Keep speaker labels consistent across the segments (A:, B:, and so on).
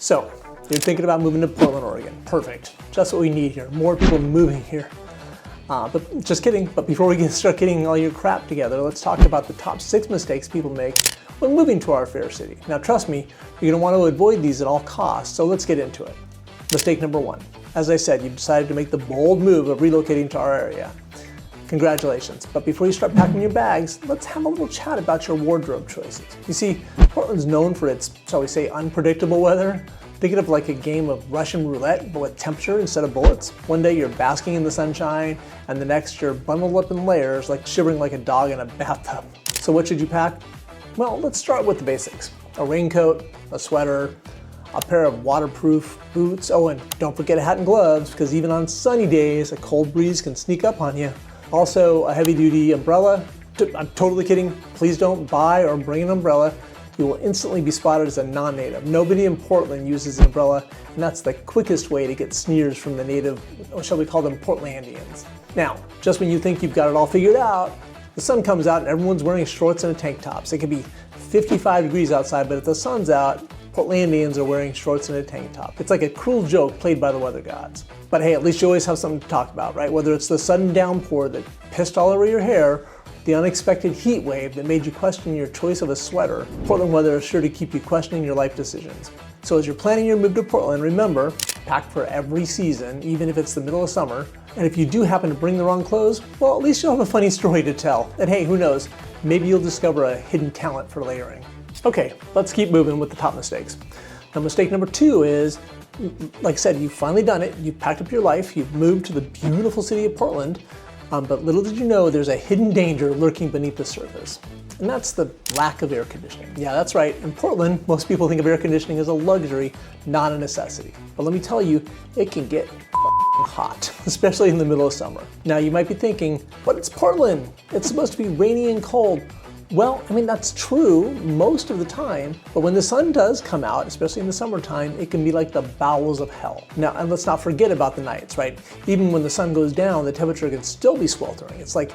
A: So, you're thinking about moving to Portland, Oregon. Perfect. Just what we need here. More people moving here. But just kidding. But before we start getting all your crap together, let's talk about the top 6 mistakes people make when moving to our fair city. Now, trust me, you're going to want to avoid these at all costs, so let's get into it. Mistake number 1. As I said, you've decided to make the bold move of relocating to our area. Congratulations. But before you start packing your bags, let's have a little chat about your wardrobe choices. You see, Portland's known for its, shall we say, unpredictable weather. Think of it like a game of Russian roulette, but with temperature instead of bullets. One day you're basking in the sunshine, and the next you're bundled up in layers, like shivering like a dog in a bathtub. So what should you pack? Well, let's start with the basics. A raincoat, a sweater, a pair of waterproof boots. Oh, and don't forget a hat and gloves, because even on sunny days, a cold breeze can sneak up on you. Also, a heavy-duty umbrella. I'm totally kidding. Please don't buy or bring an umbrella. You will instantly be spotted as a non-native. Nobody in Portland uses an umbrella, and that's the quickest way to get sneers from the native, or shall we call them Portlandians. Now, just when you think you've got it all figured out, the sun comes out and everyone's wearing shorts and a tank top. So it could be 55 degrees outside, but if the sun's out, Portlandians are wearing shorts and a tank top. It's like a cruel joke played by the weather gods. But hey, at least you always have something to talk about, right? Whether it's the sudden downpour that pissed all over your hair, the unexpected heat wave that made you question your choice of a sweater, Portland weather is sure to keep you questioning your life decisions. So as you're planning your move to Portland, remember, pack for every season, even if it's the middle of summer. And if you do happen to bring the wrong clothes, well, at least you'll have a funny story to tell. And hey, who knows, maybe you'll discover a hidden talent for layering. Okay, let's keep moving with the top mistakes. Now, mistake number 2 is, like I said, you've finally done it. You've packed up your life. You've moved to the beautiful city of Portland. But little did you know, there's a hidden danger lurking beneath the surface. And that's the lack of air conditioning. Yeah, that's right. In Portland, most people think of air conditioning as a luxury, not a necessity. But let me tell you, it can get hot, especially in the middle of summer. Now, you might be thinking, but it's Portland. It's supposed to be rainy and cold. Well, I mean, that's true most of the time, but when the sun does come out, especially in the summertime, it can be like the bowels of hell. Now, and let's not forget about the nights, right? Even when the sun goes down, the temperature can still be sweltering. It's like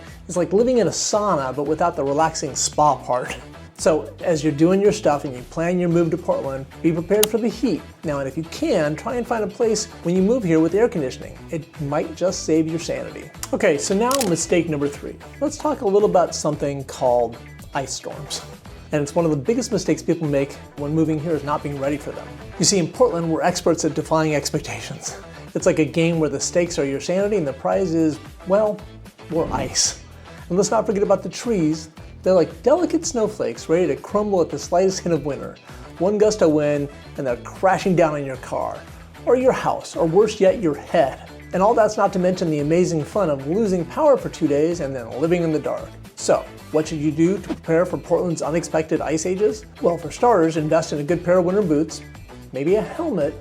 A: living in a sauna, but without the relaxing spa part. So as you're doing your stuff and you plan your move to Portland, be prepared for the heat. Now, and if you can, try and find a place when you move here with air conditioning. It might just save your sanity. Okay, so now mistake number 3. Let's talk a little about something called ice storms. And it's one of the biggest mistakes people make when moving here is not being ready for them. You see, in Portland, we're experts at defying expectations. It's like a game where the stakes are your sanity and the prize is, well, more ice. And let's not forget about the trees. They're like delicate snowflakes ready to crumble at the slightest hint of winter. One gust of wind and they're crashing down on your car, or your house, or worse yet, your head. And all that's not to mention the amazing fun of losing power for 2 days and then living in the dark. So, what should you do to prepare for Portland's unexpected ice ages? Well, for starters, invest in a good pair of winter boots, maybe a helmet,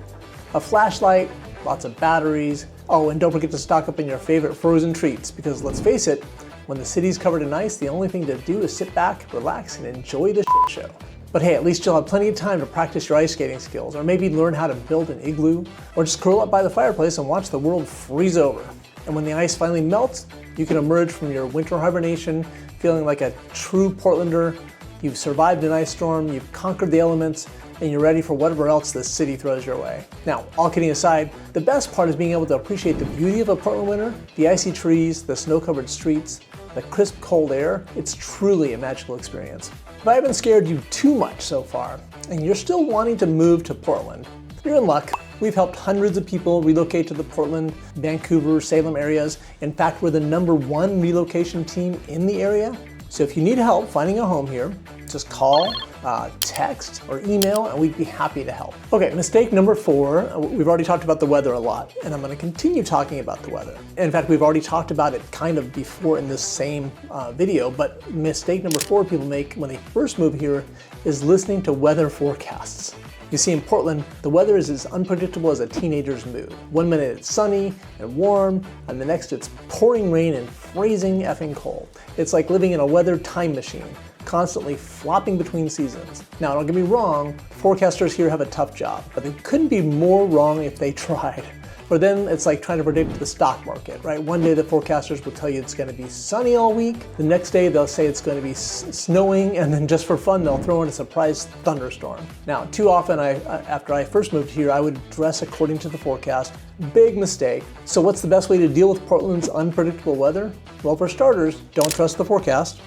A: a flashlight, lots of batteries. Oh, and don't forget to stock up on your favorite frozen treats, because let's face it, when the city's covered in ice, the only thing to do is sit back, relax, and enjoy the shit show. But hey, at least you'll have plenty of time to practice your ice skating skills, or maybe learn how to build an igloo, or just curl up by the fireplace and watch the world freeze over. And when the ice finally melts, you can emerge from your winter hibernation feeling like a true Portlander. You've survived an ice storm, you've conquered the elements, and you're ready for whatever else the city throws your way. Now, all kidding aside, the best part is being able to appreciate the beauty of a Portland winter, the icy trees, the snow-covered streets, the crisp cold air. It's truly a magical experience. If I haven't scared you too much so far, and you're still wanting to move to Portland, you're in luck. We've helped hundreds of people relocate to the Portland, Vancouver, Salem areas. In fact, we're the #1 relocation team in the area. So if you need help finding a home here, just call, text, or email, and we'd be happy to help. Okay, mistake number 4. We've already talked about the weather a lot, and I'm going to continue talking about the weather. In fact, we've already talked about it kind of before in this same video, but mistake number 4 people make when they first move here is listening to weather forecasts. You see, in Portland, the weather is as unpredictable as a teenager's mood. One minute it's sunny and warm, and the next it's pouring rain and freezing effing cold. It's like living in a weather time machine, constantly flopping between seasons. Now, don't get me wrong, forecasters here have a tough job, but they couldn't be more wrong if they tried. Or then it's like trying to predict the stock market, right? One day the forecasters will tell you it's going to be sunny all week. The next day they'll say it's going to be snowing, and then just for fun they'll throw in a surprise thunderstorm. Now, too often after I first moved here, I would dress according to the forecast. Big mistake. So what's the best way to deal with Portland's unpredictable weather? Well, for starters, don't trust the forecast.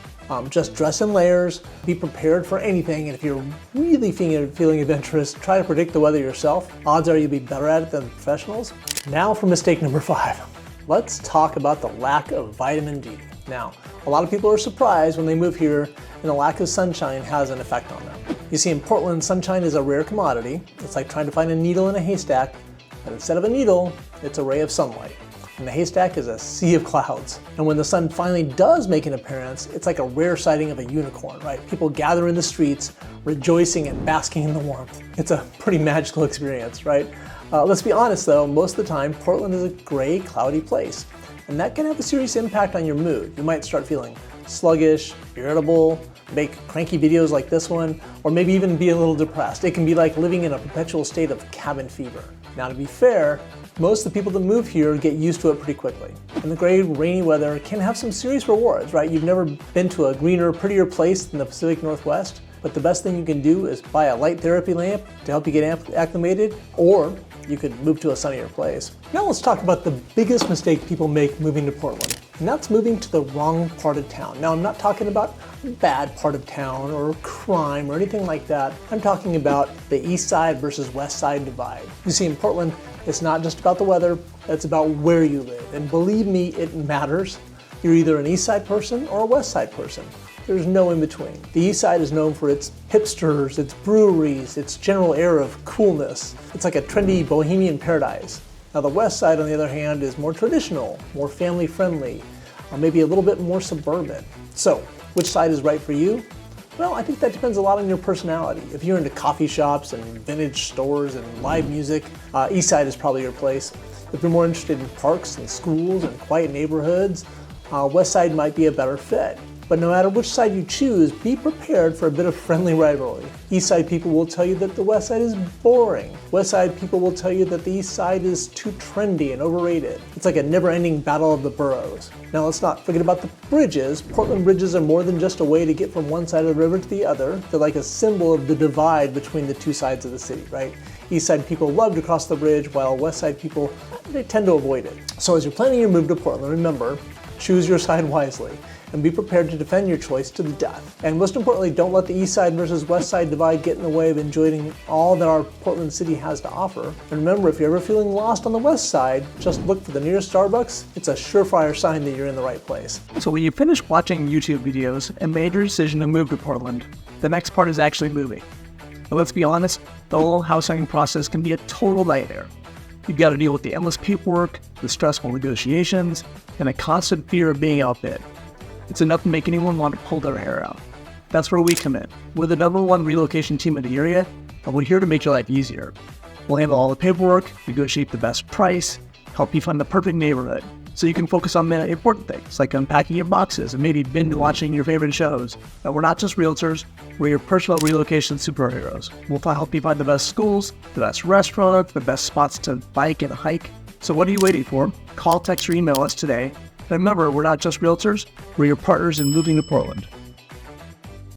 A: Just dress in layers, be prepared for anything, and if you're really feeling adventurous, try to predict the weather yourself. Odds are you'll be better at it than professionals. Now for mistake number 5. Let's talk about the lack of vitamin D. Now, a lot of people are surprised when they move here and the lack of sunshine has an effect on them. You see, in Portland, sunshine is a rare commodity. It's like trying to find a needle in a haystack, but instead of a needle, it's a ray of sunlight. And the haystack is a sea of clouds. And when the sun finally does make an appearance, it's like a rare sighting of a unicorn, right? People gather in the streets, rejoicing and basking in the warmth. It's a pretty magical experience, right? Let's be honest though, most of the time, Portland is a gray, cloudy place. And that can have a serious impact on your mood. You might start feeling sluggish, irritable, make cranky videos like this one, or maybe even be a little depressed. It can be like living in a perpetual state of cabin fever. Now, to be fair, most of the people that move here get used to it pretty quickly. And the gray, rainy weather can have some serious rewards, right? You've never been to a greener, prettier place than the Pacific Northwest, but the best thing you can do is buy a light therapy lamp to help you get acclimated, or you could move to a sunnier place. Now let's talk about the biggest mistake people make moving to Portland, and that's moving to the wrong part of town. Now, I'm not talking about bad part of town or crime or anything like that. I'm talking about the east side versus west side divide. You see, in Portland, it's not just about the weather, it's about where you live. And believe me, it matters. You're either an east side person or a west side person. There's no in between. The east side is known for its hipsters, its breweries, its general air of coolness. It's like a trendy bohemian paradise. Now the west side, on the other hand, is more traditional, more family friendly, or maybe a little bit more suburban. So, which side is right for you? Well, I think that depends a lot on your personality. If you're into coffee shops and vintage stores and live music, east side is probably your place. If you're more interested in parks and schools and quiet neighborhoods, west side might be a better fit. But no matter which side you choose, be prepared for a bit of friendly rivalry. East side people will tell you that the west side is boring. West side people will tell you that the east side is too trendy and overrated. It's like a never-ending battle of the boroughs. Now let's not forget about the bridges. Portland bridges are more than just a way to get from one side of the river to the other. They're like a symbol of the divide between the two sides of the city, right? East side people love to cross the bridge, while west side people, they tend to avoid it. So as you're planning your move to Portland, remember, choose your side wisely, and be prepared to defend your choice to the death. And most importantly, don't let the east side versus west side divide get in the way of enjoying all that our Portland city has to offer. And remember, if you're ever feeling lost on the west side, just look for the nearest Starbucks. It's a surefire sign that you're in the right place.
B: So when you finish watching YouTube videos and made your decision to move to Portland, the next part is actually moving. But let's be honest, the whole house hunting process can be a total nightmare. You've got to deal with the endless paperwork, the stressful negotiations, and the constant fear of being outbid. It's enough to make anyone want to pull their hair out. That's where we come in. We're the #1 relocation team in the area, and we're here to make your life easier. We'll handle all the paperwork, negotiate the best price, help you find the perfect neighborhood, so you can focus on the important things, like unpacking your boxes and maybe binge watching your favorite shows. But we're not just realtors, we're your personal relocation superheroes. We'll help you find the best schools, the best restaurants, the best spots to bike and hike. So what are you waiting for? Call, text, or email us today. And remember, we're not just realtors, we're your partners in moving to Portland.